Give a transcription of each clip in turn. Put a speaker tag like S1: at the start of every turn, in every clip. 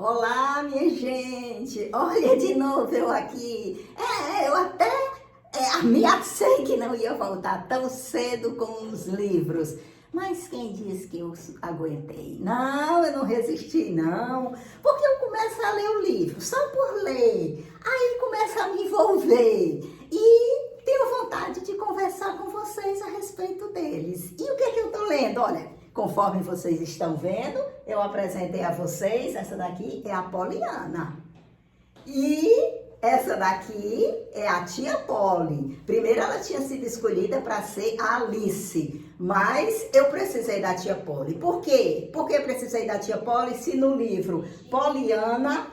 S1: Olá, minha gente! Olha de novo eu aqui. Eu até ameacei que não ia voltar tão cedo com os livros. Mas quem disse que eu aguentei? Não, eu não resisti, não. Porque eu começo a ler o livro, só por ler. Aí começa a me envolver. E tenho vontade de conversar com vocês a respeito deles. E o que é que eu tô lendo? Olha, conforme vocês estão vendo, eu apresentei a vocês, essa daqui é a Poliana. E essa daqui é a tia Polly. Primeiro ela tinha sido escolhida para ser a Alice, mas eu precisei da tia Polly. Por quê? Por que precisei da tia Polly se no livro Poliana,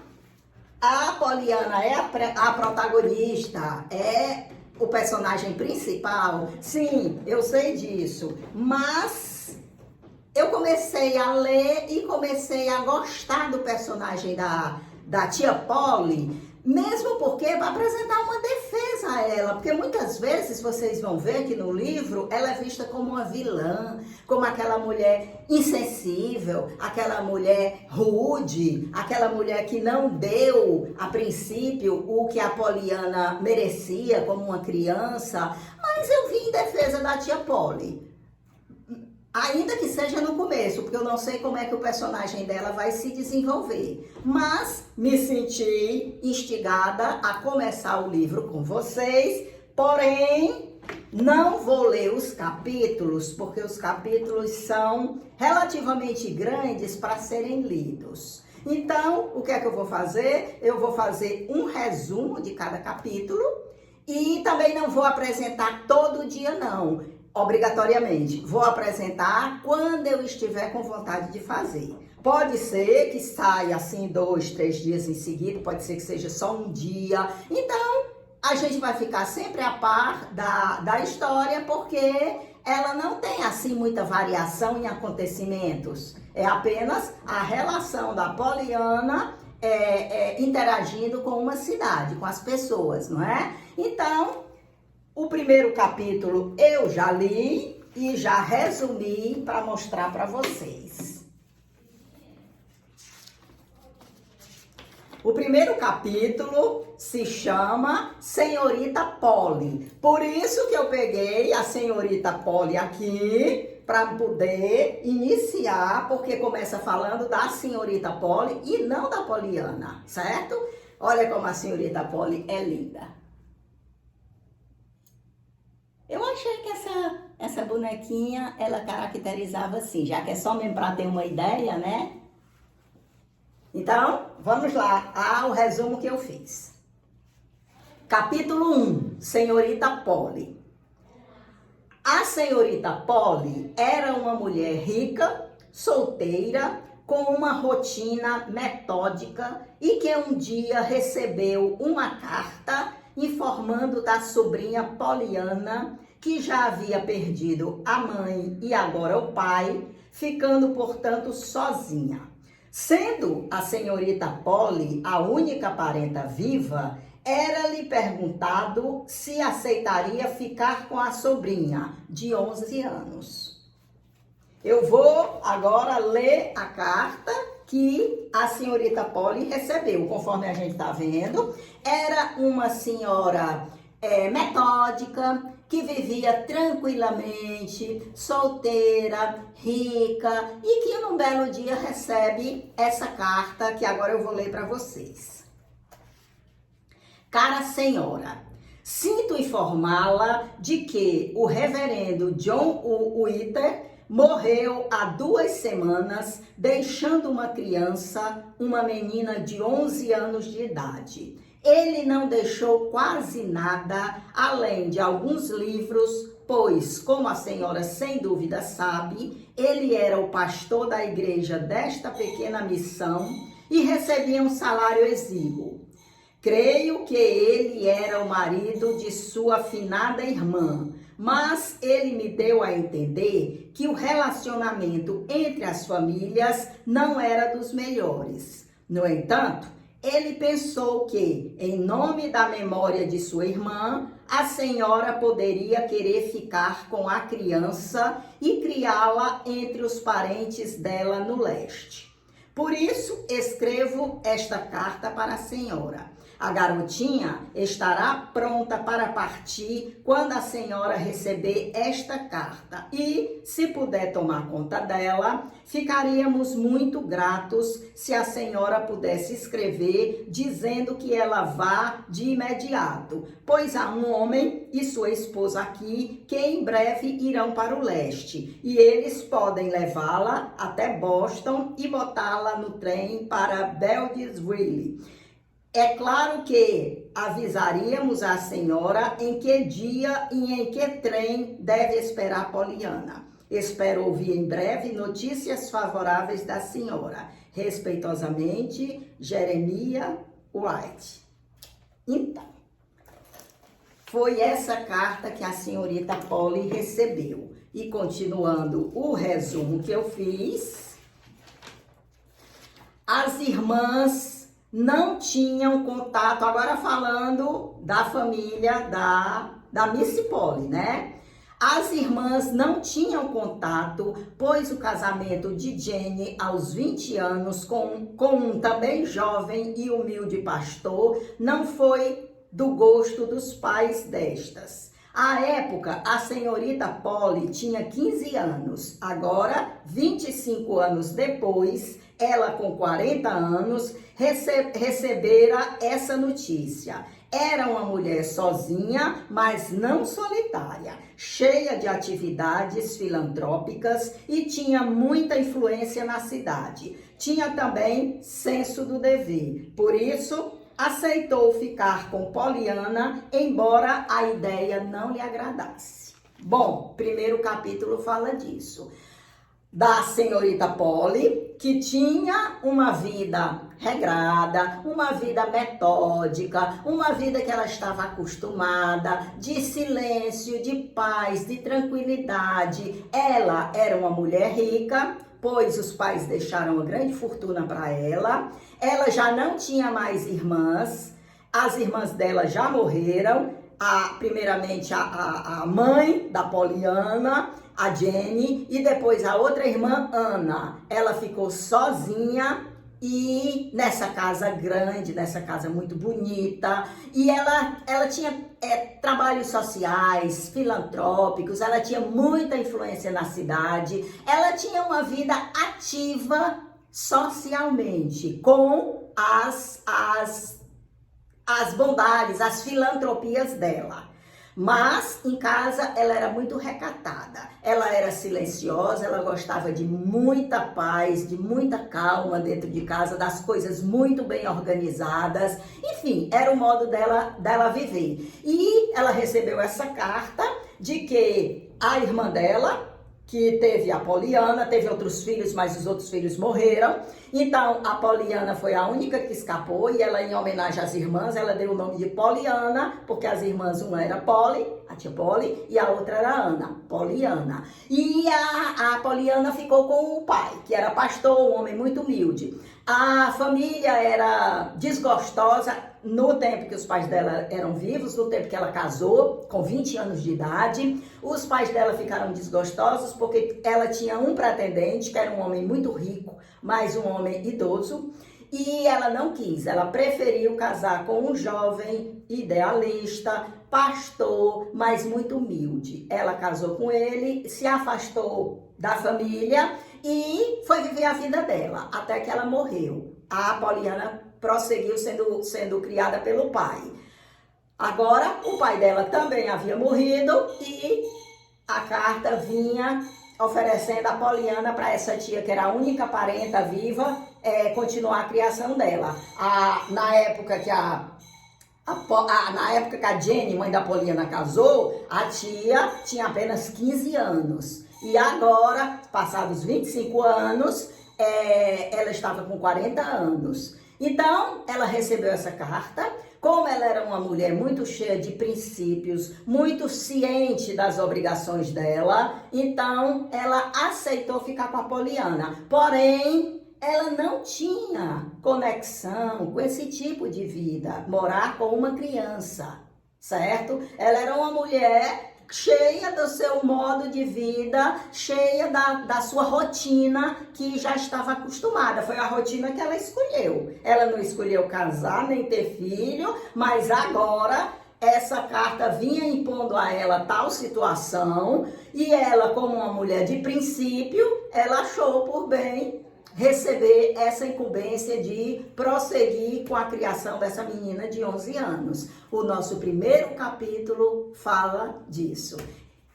S1: a Poliana é a protagonista, é o personagem principal? Sim, eu sei disso, mas eu comecei a ler e comecei a gostar do personagem da tia Polly, mesmo porque vai apresentar uma defesa a ela, porque muitas vezes vocês vão ver que no livro ela é vista como uma vilã, como aquela mulher insensível, aquela mulher rude, aquela mulher que não deu, a princípio, o que a Poliana merecia como uma criança, mas eu vim em defesa da tia Polly. Ainda que seja no começo, porque eu não sei como é que o personagem dela vai se desenvolver. Mas me senti instigada a começar o livro com vocês, porém não vou ler os capítulos, porque os capítulos são relativamente grandes para serem lidos. Então, o que é que eu vou fazer? Eu vou fazer um resumo de cada capítulo e também não vou apresentar todo dia, não. Obrigatoriamente, vou apresentar quando eu estiver com vontade de fazer. Pode ser que saia assim 2, 3 dias em seguida, pode ser que seja só um dia. Então, a gente vai ficar sempre a par da história, porque ela não tem assim muita variação em acontecimentos. É apenas a relação da Poliana interagindo com uma cidade, com as pessoas, não é? Então, o primeiro capítulo eu já li e já resumi para mostrar para vocês. O primeiro capítulo se chama Senhorita Polly. Por isso que eu peguei a Senhorita Polly aqui para poder iniciar, porque começa falando da Senhorita Polly e não da Poliana, certo? Olha como a Senhorita Polly é linda. Eu achei que essa bonequinha, ela caracterizava assim, já que é só mesmo para ter uma ideia, né? Então, vamos lá ao resumo que eu fiz. Capítulo 1, Senhorita Polly. A Senhorita Polly era uma mulher rica, solteira, com uma rotina metódica e que um dia recebeu uma carta informando da sobrinha Poliana, que já havia perdido a mãe e agora o pai, ficando, portanto, sozinha. Sendo a senhorita Polly a única parenta viva, era-lhe perguntado se aceitaria ficar com a sobrinha, de 11 anos. Eu vou agora ler a carta que a senhorita Polly recebeu. Conforme a gente está vendo, era uma senhora metódica, que vivia tranquilamente, solteira, rica, e que num belo dia recebe essa carta que agora eu vou ler para vocês. Cara senhora, sinto informá-la de que o reverendo John Witter morreu há 2 semanas, deixando uma criança, uma menina de 11 anos de idade. Ele não deixou quase nada, além de alguns livros, pois, como a senhora sem dúvida sabe, ele era o pastor da igreja desta pequena missão e recebia um salário exíguo. Creio que ele era o marido de sua finada irmã, mas ele me deu a entender que o relacionamento entre as famílias não era dos melhores. No entanto, ele pensou que, em nome da memória de sua irmã, a senhora poderia querer ficar com a criança e criá-la entre os parentes dela no leste. Por isso, escrevo esta carta para a senhora. A garotinha estará pronta para partir quando a senhora receber esta carta. E, se puder tomar conta dela, ficaríamos muito gratos se a senhora pudesse escrever dizendo que ela vá de imediato, pois há um homem e sua esposa aqui que em breve irão para o leste e eles podem levá-la até Boston e botá-la no trem para Beldsville. É claro que avisaríamos a senhora em que dia e em que trem deve esperar Poliana. Espero ouvir em breve notícias favoráveis da senhora. Respeitosamente, Jeremiah White. Então, foi essa carta que a senhorita Polly recebeu. E continuando o resumo que eu fiz, as irmãs não tinham contato, agora falando da família da Miss Polly, né? As irmãs não tinham contato, pois o casamento de Jenny aos 20 anos com um também jovem e humilde pastor não foi do gosto dos pais destas. À época, a senhorita Polly tinha 15 anos. Agora, 25 anos depois, ela com 40 anos, recebera essa notícia. Era uma mulher sozinha, mas não solitária, cheia de atividades filantrópicas e tinha muita influência na cidade. Tinha também senso do dever. Por isso, aceitou ficar com Poliana, embora a ideia não lhe agradasse. Bom, primeiro capítulo fala disso. Da senhorita Polly, que tinha uma vida regrada, uma vida metódica, uma vida que ela estava acostumada, de silêncio, de paz, de tranquilidade. Ela era uma mulher rica, pois os pais deixaram uma grande fortuna para ela. Ela já não tinha mais irmãs, as irmãs dela já morreram, primeiramente a mãe da Poliana, a Jenny, e depois a outra irmã, Ana. Ela ficou sozinha e nessa casa grande, nessa casa muito bonita, e ela tinha trabalhos sociais, filantrópicos, ela tinha muita influência na cidade, ela tinha uma vida ativa socialmente, com as bondades, as filantropias dela. Mas em casa ela era muito recatada, ela era silenciosa, ela gostava de muita paz, de muita calma dentro de casa, das coisas muito bem organizadas, enfim, era o modo dela viver. E ela recebeu essa carta de que a irmã dela, que teve a Poliana, teve outros filhos, mas os outros filhos morreram. Então, a Poliana foi a única que escapou e ela, em homenagem às irmãs, ela deu o nome de Poliana, porque as irmãs, uma era Polly, a tia Polly, e a outra era Ana, Poliana. E a Poliana ficou com o pai, que era pastor, um homem muito humilde. A família era desgostosa no tempo que os pais dela eram vivos, no tempo que ela casou, com 20 anos de idade. Os pais dela ficaram desgostosos porque ela tinha um pretendente, que era um homem muito rico, mas um homem idoso. E ela não quis, ela preferiu casar com um jovem idealista, pastor, mas muito humilde. Ela casou com ele, se afastou da família e foi viver a vida dela, até que ela morreu. A Poliana prosseguiu sendo criada pelo pai. Agora, o pai dela também havia morrido e a carta vinha oferecendo a Poliana para essa tia, que era a única parenta viva, continuar a criação dela. Na época que a Jenny, mãe da Poliana, casou, a tia tinha apenas 15 anos. E agora, passados 25 anos, ela estava com 40 anos. Então, ela recebeu essa carta. Como ela era uma mulher muito cheia de princípios, muito ciente das obrigações dela, então ela aceitou ficar com a Poliana. Porém, ela não tinha conexão com esse tipo de vida, morar com uma criança, certo? Ela era uma mulher cheia do seu modo de vida, cheia da sua rotina que já estava acostumada. Foi a rotina que ela escolheu. Ela não escolheu casar nem ter filho, mas agora essa carta vinha impondo a ela tal situação e ela, como uma mulher de princípio, ela achou por bem receber essa incumbência de prosseguir com a criação dessa menina de 11 anos. O nosso primeiro capítulo fala disso.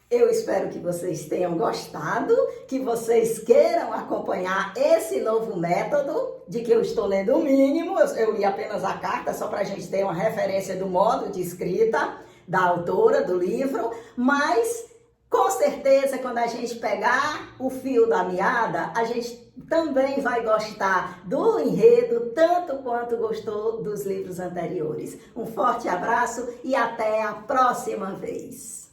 S1: Eu espero que vocês tenham gostado, que vocês queiram acompanhar esse novo método, de que eu estou lendo o mínimo. Eu li apenas a carta, só para a gente ter uma referência do modo de escrita da autora do livro, mas com certeza, quando a gente pegar o fio da meada, a gente também vai gostar do enredo, tanto quanto gostou dos livros anteriores. Um forte abraço e até a próxima vez!